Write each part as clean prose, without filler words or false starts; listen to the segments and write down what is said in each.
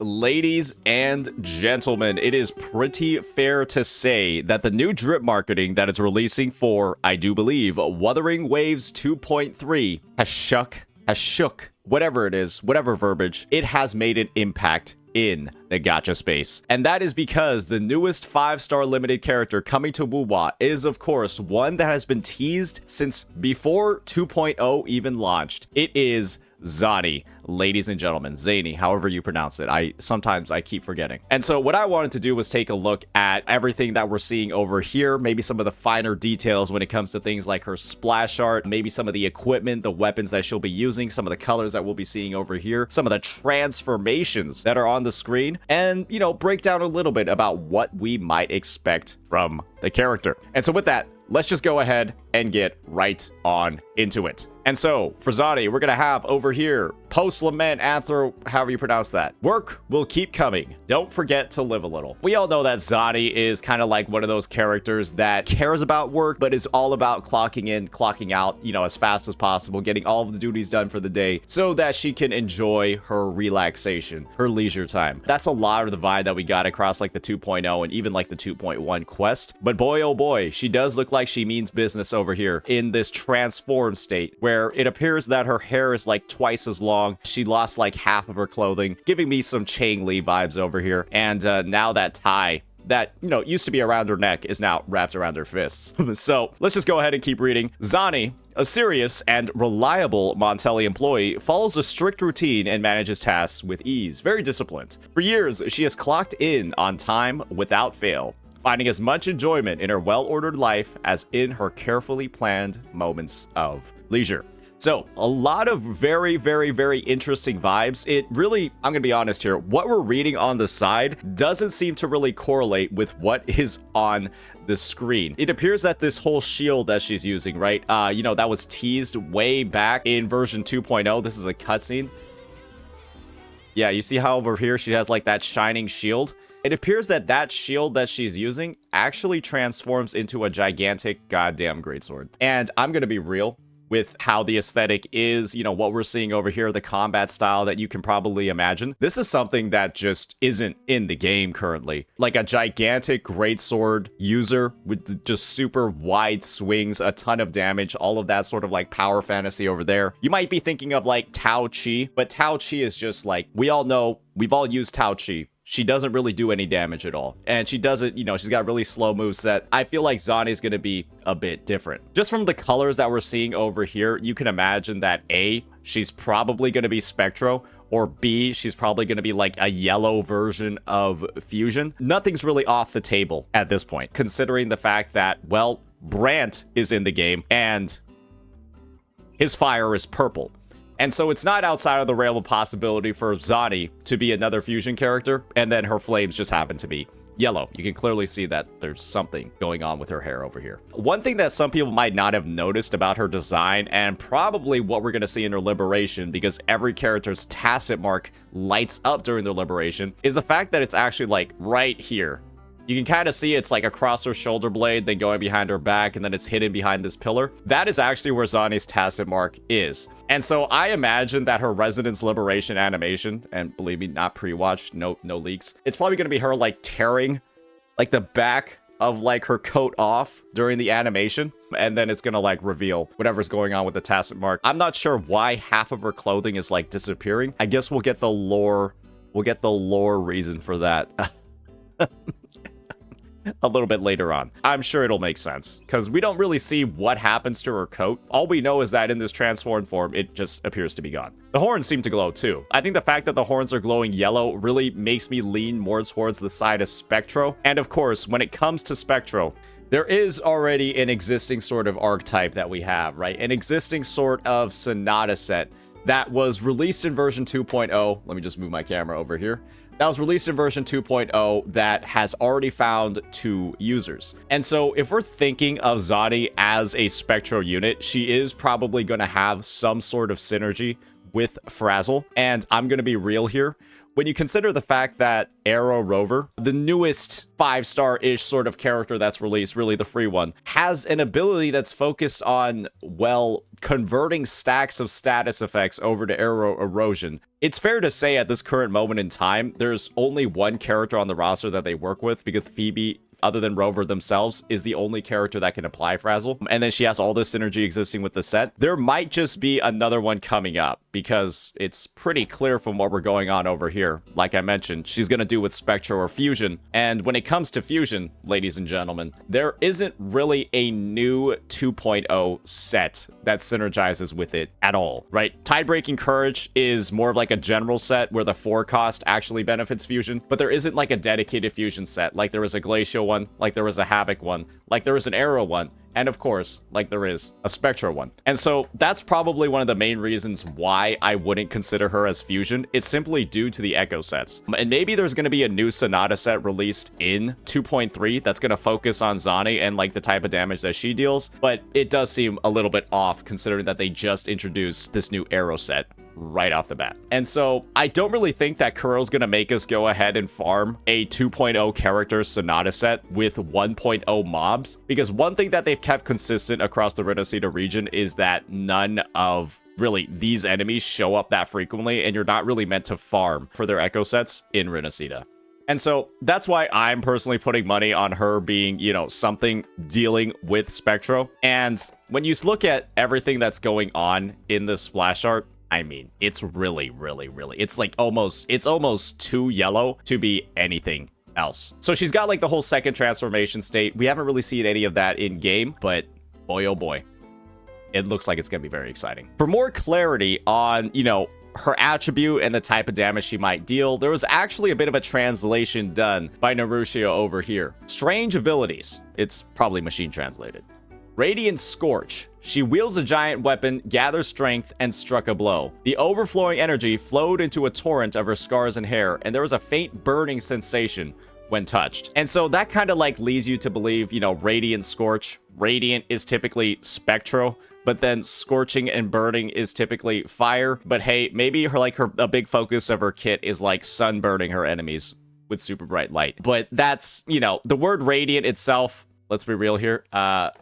Ladies and gentlemen, it is pretty fair to say that the new drip marketing that is releasing for, I do believe, Wuthering Waves 2.3 has shook, whatever it is, whatever verbiage, it has made an impact in the gacha space. And that is because the newest 5-star limited character coming to Wuwa is, of course, one that has been teased since before 2.0 even launched. It is Zani, ladies and gentlemen, Zani, however you pronounce it. Sometimes I keep forgetting. And so what I wanted to do was take a look at everything that we're seeing over here, maybe some of the finer details when it comes to things like her splash art, maybe some of the equipment, the weapons that she'll be using, some of the colors that we'll be seeing over here, some of the transformations that are on the screen, and, you know, break down a little bit about what we might expect from the character. And so with that, let's just go ahead and get right on into it. And so, for Zani, we're gonna have over here, post-lament, anthro, however you pronounce that. Work will keep coming. Don't forget to live a little. We all know that Zani is kind of like one of those characters that cares about work, but is all about clocking in, clocking out, you know, as fast as possible, getting all of the duties done for the day so that she can enjoy her relaxation, her leisure time. That's a lot of the vibe that we got across like the 2.0 and even like the 2.1 quest. But boy, oh boy, she does look like she means business over here in this transformed state where it appears that her hair is like twice as long. She lost like half of her clothing, giving me some Chang Li vibes over here. And now that tie that, you know, used to be around her neck is now wrapped around her fists. So let's just go ahead and keep reading. Zani, a serious and reliable Montelli employee, follows a strict routine and manages tasks with ease. Very disciplined. For years, she has clocked in on time without fail, finding as much enjoyment in her well-ordered life as in her carefully planned moments of leisure. So, a lot of very, very, very interesting vibes. It really, I'm gonna be honest here, what we're reading on the side doesn't seem to really correlate with what is on the screen. It appears that this whole shield that she's using, right? You know, that was teased way back in version 2.0. This is a cutscene. Yeah, you see how over here she has like that shining shield? It appears that that shield that she's using actually transforms into a gigantic goddamn greatsword. And I'm gonna be real with how the aesthetic is, you know, what we're seeing over here, the combat style that you can probably imagine. This is something that just isn't in the game currently. Like a gigantic greatsword user with just super wide swings, a ton of damage, all of that sort of like power fantasy over there. You might be thinking of like Tao Chi, but Tao Chi is just like, we all know, we've all used Tao Chi. She doesn't really do any damage at all. And she doesn't, you know, she's got really slow moveset. I feel like Zani's gonna be a bit different. Just from the colors that we're seeing over here, you can imagine that A, she's probably gonna be Spectro, or B, she's probably gonna be like a yellow version of Fusion. Nothing's really off the table at this point, considering the fact that, well, Brant is in the game and his fire is purple. And so it's not outside of the realm of possibility for Zani to be another fusion character, and then her flames just happen to be yellow. You can clearly see that there's something going on with her hair over here. One thing that some people might not have noticed about her design, and probably what we're going to see in her liberation, because every character's tacit mark lights up during their liberation, is the fact that it's actually like right here. You can kind of see it's like across her shoulder blade, then going behind her back, and then it's hidden behind this pillar. That is actually where Zani's tacit mark is. And so I imagine that her Residence Liberation animation, and believe me, not pre-watched, no leaks, it's probably going to be her like tearing like the back of like her coat off during the animation, and then it's gonna like reveal whatever's going on with the tacit mark. I'm not sure why half of her clothing is like disappearing. I guess we'll get the lore reason for that a little bit later on. I'm sure it'll make sense, because we don't really see what happens to her coat. All we know is that in this transformed form, it just appears to be gone. The horns seem to glow too. I think the fact that the horns are glowing yellow really makes me lean more towards the side of Spectro. And of course, when it comes to Spectro, there is already an existing sort of archetype that we have, right? An existing sort of Sonata set that was released in version 2.0. Let me just move my camera over here. That was released in version 2.0 that has already found 2 users. And so if we're thinking of Zani as a Spectro unit, she is probably going to have some sort of synergy with Frazzle. And I'm going to be real here. when you consider the fact that Arrow Rover, the newest 5-star-ish sort of character that's released, really the free one, has an ability that's focused on, well, converting stacks of status effects over to arrow erosion. It's fair to say at this current moment in time, there's only one character on the roster that they work with, because Phoebe, other than Rover themselves, is the only character that can apply Frazzle. And then she has all this synergy existing with the set. There might just be another one coming up, because it's pretty clear from what we're going on over here. Like I mentioned, she's going to do with Spectro or Fusion. And when it comes to Fusion, ladies and gentlemen, there isn't really a new 2.0 set that synergizes with it at all, right? Tide-Breaking Courage is more of like a general set where the 4 cost actually benefits Fusion, but there isn't like a dedicated Fusion set, like there was a Glacial one, like there was a Havoc one, like there was an Arrow one, and of course, like there is a Spectro one. And so that's probably one of the main reasons why I wouldn't consider her as Fusion. It's simply due to the Echo sets. And maybe there's going to be a new Sonata set released in 2.3 that's going to focus on Zani and like the type of damage that she deals, but it does seem a little bit off considering that they just introduced this new Arrow set right off the bat. And so I don't really think that Kuro's gonna make us go ahead and farm a 2.0 character Sonata set with 1.0 mobs, because one thing that they've kept consistent across the Renacida region is that none of really these enemies show up that frequently, and you're not really meant to farm for their Echo sets in Renacida. And so that's why I'm personally putting money on her being, you know, something dealing with Spectro. And when you look at everything that's going on in this splash art, I mean, it's really, it's like it's almost too yellow to be anything else. So she's got like the whole second transformation state. We haven't really seen any of that in game, but boy, oh boy, it looks like it's gonna be very exciting. For more clarity on, you know, her attribute and the type of damage she might deal, there was actually a bit of a translation done by Narushio over here. Strange abilities. It's probably machine translated. Radiant Scorch. She wields a giant weapon, gathers strength, and struck a blow. The overflowing energy flowed into a torrent of her scars and hair, and there was a faint burning sensation when touched. And so that kind of like leads you to believe, you know, Radiant Scorch. Radiant is typically Spectro, but then scorching and burning is typically fire. But hey, maybe a big focus of her kit is like sunburning her enemies with super bright light. But that's, you know, the word Radiant itself, let's be real here.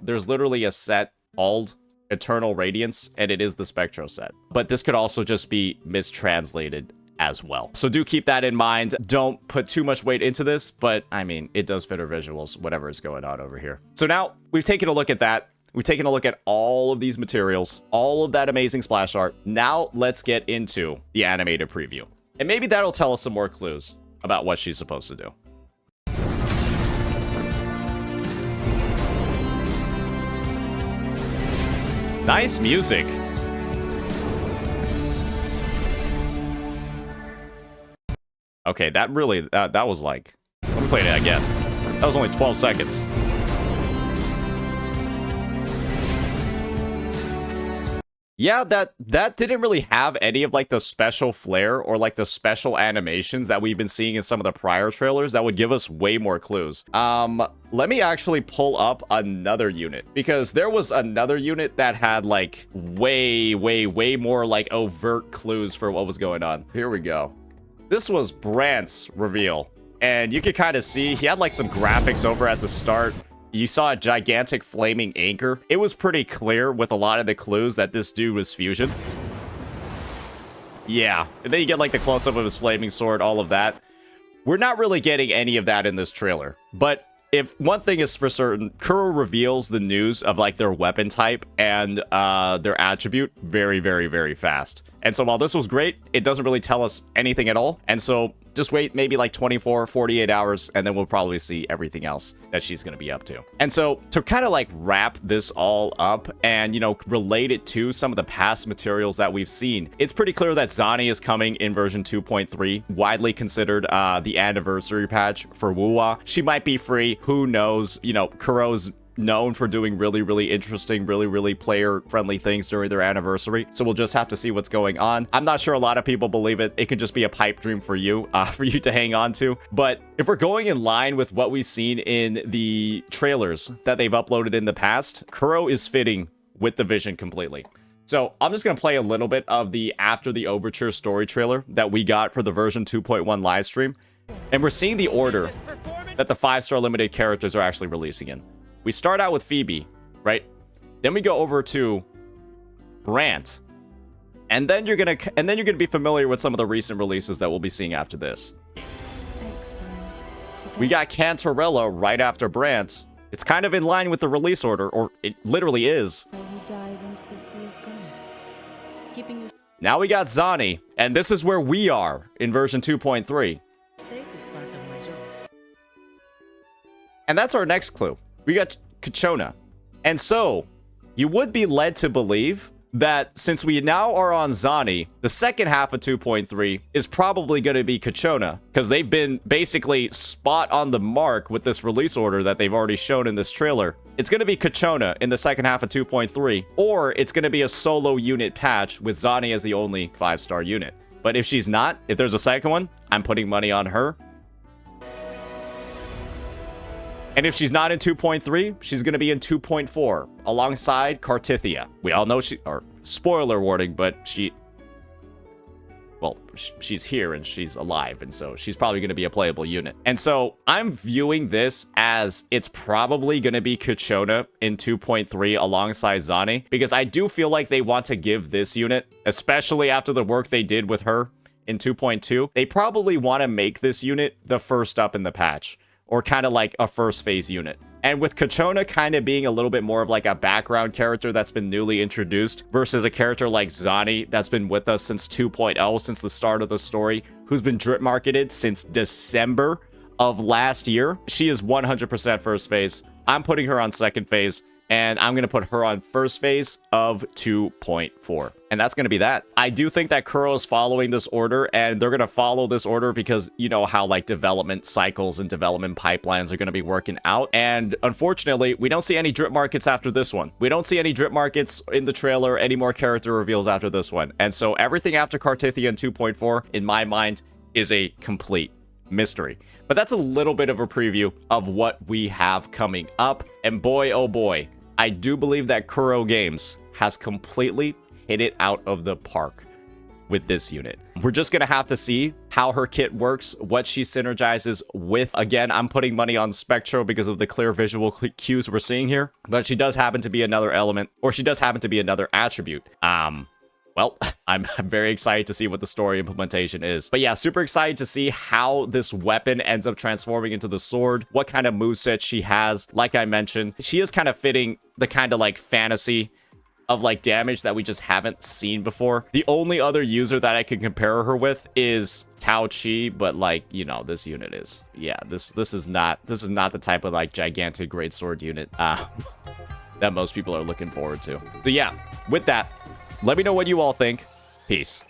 There's literally a set called Eternal Radiance, and it is the Spectro set. But this could also just be mistranslated as well. So do keep that in mind. Don't put too much weight into this, but I mean, it does fit her visuals, whatever is going on over here. So now we've taken a look at that. We've taken a look at all of these materials, all of that amazing splash art. Now let's get into the animated preview. And maybe that'll tell us some more clues about what she's supposed to do. Nice music. Okay, that really, that was like, let me play that again. That was only 12 seconds. Yeah, that didn't really have any of like the special flair or like the special animations that we've been seeing in some of the prior trailers that would give us way more clues. Let me actually pull up another unit, because there was another unit that had like way more like overt clues for what was going on. Here we go. This was Brant's reveal, and you could kind of see he had like some graphics over at the start. You saw a gigantic flaming anchor. It was pretty clear with a lot of the clues that this dude was Fusion. Yeah, and then you get like the close-up of his flaming sword, all of that. We're not really getting any of that in this trailer, but if one thing is for certain, Kuro reveals the news of like their weapon type and their attribute very fast. And so while this was great, it doesn't really tell us anything at all. And so just wait maybe like 24, 48 hours, and then we'll probably see everything else that she's going to be up to. And so to kind of like wrap this all up and, you know, relate it to some of the past materials that we've seen, it's pretty clear that Zani is coming in version 2.3, widely considered the anniversary patch for Wuwa. She might be free. Who knows? You know, Kuro's known for doing really interesting, really player-friendly things during their anniversary. So we'll just have to see what's going on. I'm not sure a lot of people believe it. It could just be a pipe dream for you to hang on to. But if we're going in line with what we've seen in the trailers that they've uploaded in the past, Kuro is fitting with the vision completely. So I'm just going to play a little bit of the After the Overture story trailer that we got for the version 2.1 live stream. And we're seeing the order that the 5-star limited characters are actually releasing in. We start out with Phoebe, right? Then we go over to Brant. And then you're going to be familiar with some of the recent releases that we'll be seeing after this. We got Cantarella right after Brant. It's kind of in line with the release order, or it literally is. Now we got Zani, and this is where we are in version 2.3. And that's our next clue. We got Kachona. And so, you would be led to believe that since we now are on Zani, the second half of 2.3 is probably going to be Kachona, because they've been basically spot on the mark with this release order that they've already shown in this trailer. It's going to be Kachona in the second half of 2.3, or it's going to be a solo unit patch with Zani as the only 5-star unit. But if she's not, if there's a second one, I'm putting money on her. And if she's not in 2.3, she's going to be in 2.4 alongside Cartithia. We all know spoiler warning, but she's here and she's alive. And so she's probably going to be a playable unit. And so I'm viewing this as it's probably going to be Kachona in 2.3 alongside Zani, because I do feel like they want to give this unit, especially after the work they did with her in 2.2, they probably want to make this unit the first up in the patch, or kind of like a first phase unit. And with Kachona kind of being a little bit more of like a background character that's been newly introduced versus a character like Zani that's been with us since 2.0, since the start of the story, who's been drip marketed since December of last year. She is 100% first phase. I'm putting her on second phase, and I'm going to put her on first phase of 2.4. And that's going to be that. I do think that Kuro is following this order, and they're going to follow this order because you know how like development cycles and development pipelines are going to be working out. And unfortunately, we don't see any drip markets after this one. We don't see any drip markets in the trailer, any more character reveals after this one. And so everything after Cartithia and 2.4, in my mind, is a complete mystery. But that's a little bit of a preview of what we have coming up. And boy, oh boy, I do believe that Kuro Games has completely hit it out of the park with this unit. We're just going to have to see how her kit works, what she synergizes with. Again, I'm putting money on Spectro because of the clear visual cues we're seeing here, but she does happen to be another element, or she does happen to be another attribute. Well, I'm very excited to see what the story implementation is. But yeah, super excited to see how this weapon ends up transforming into the sword, what kind of moveset she has. Like I mentioned, she is kind of fitting the kind of like fantasy of like damage that we just haven't seen before. The only other user that I can compare her with is Tao Chi, but like, you know, this unit is, yeah, this is not the type of like gigantic greatsword unit that most people are looking forward to. But yeah, with that, let me know what you all think. Peace.